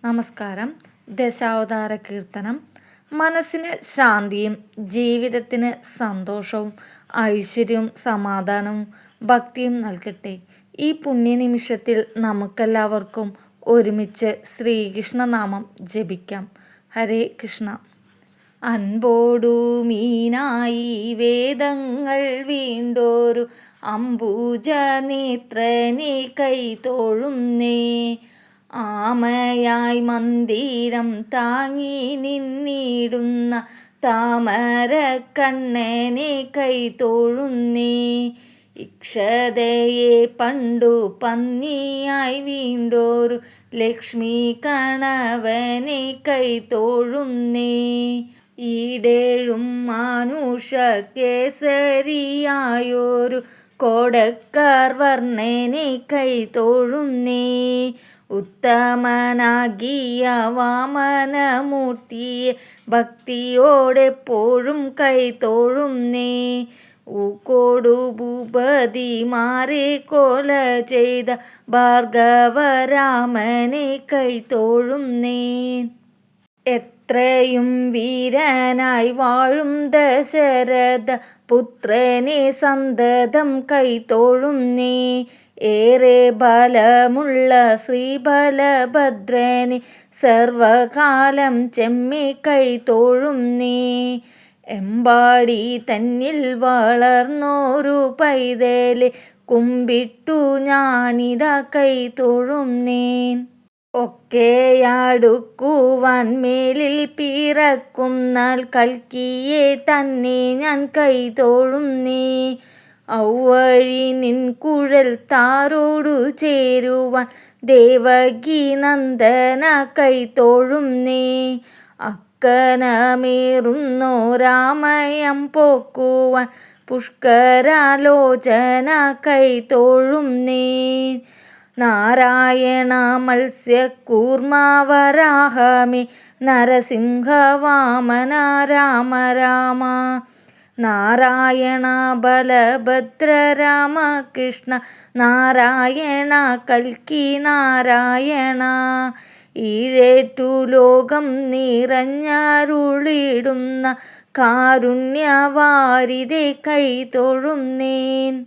നമസ്കാരം. ദശാവതാര കീർത്തനം. മനസ്സിന് ശാന്തിയും ജീവിതത്തിന് സന്തോഷവും ഐശ്വര്യവും സമാധാനവും ഭക്തിയും നൽകട്ടെ. ഈ പുണ്യനിമിഷത്തിൽ നമുക്കെല്ലാവർക്കും ഒരുമിച്ച് ശ്രീകൃഷ്ണനാമം ജപിക്കാം. ഹരേ കൃഷ്ണ. അൻപോടു മീനായി വേദങ്ങൾ വീണ്ടോരു അംബുജ നേത്രനെ കൈതൊഴുന്നേ. ആമയായി മന്ദിരം താങ്ങി നിന്നിടുന്ന താമരക്കണ്ണനെ കൈതൊഴുന്നേ. ഇക്ഷതയെ പണ്ടു പന്നിയായി വീണ്ടോരു ലക്ഷ്മി കണവനെ കൈതൊഴുന്നേ. ഈടേഴും മാനുഷ കേസരിയായൊരു കോടക്കാർ വർണ്ണനെ കൈതൊഴുന്നേ. ഉത്തമനാകിയ വാമനമൂർത്തിയെ ഭക്തിയോടെപ്പോഴും കൈതൊഴുന്നേ. ഊക്കോടു ഭൂപതിമാരെ കൊല ചെയ്ത ഭാർഗവരാമനെ കൈതൊഴുന്നേ. എത്രയും വീരനായി വാഴും ദശരഥ പുത്രനെ സന്തതം കൈതൊഴുന്നേ. ഏറെ ബലമുള്ള ശ്രീബലഭദ്രനെ സർവകാലം ചെമ്മി കൈതൊഴുന്നേ. എമ്പാടി തന്നിൽ വളർന്നോരു പൈതലെ കുമ്പിട്ടു ഞാനിതാ കൈതൊഴുന്നേൻ. ഒക്കെയടുക്കുവാൻ മേലിൽ പിറക്കുന്നാൽ കൽക്കിയെ തന്നെ ഞാൻ കൈതൊഴുന്നേ. ഔവഴി നിൻ കുഴൽ താരോടു ചേരുവാൻ ദേവകി നന്ദന കൈതൊഴുന്നേ. അക്കനമേറുന്നോരാമയം പോക്കുവാൻ പുഷ്കരാലോചന കൈതൊഴുന്നേ. നാരായണ മത്സ്യകൂർമാവരാഹമേ നരസിംഹവാമന രാമ രാമ. നാരായണ ബലഭദ്ര രാമകൃഷ്ണ നാരായണ കൽക്കി നാരായണ. ഈഴേറ്റു ലോകം നിറഞ്ഞരുളിടുന്ന കാരുണ്യവാരിധെ കൈതൊഴുന്നേൻ.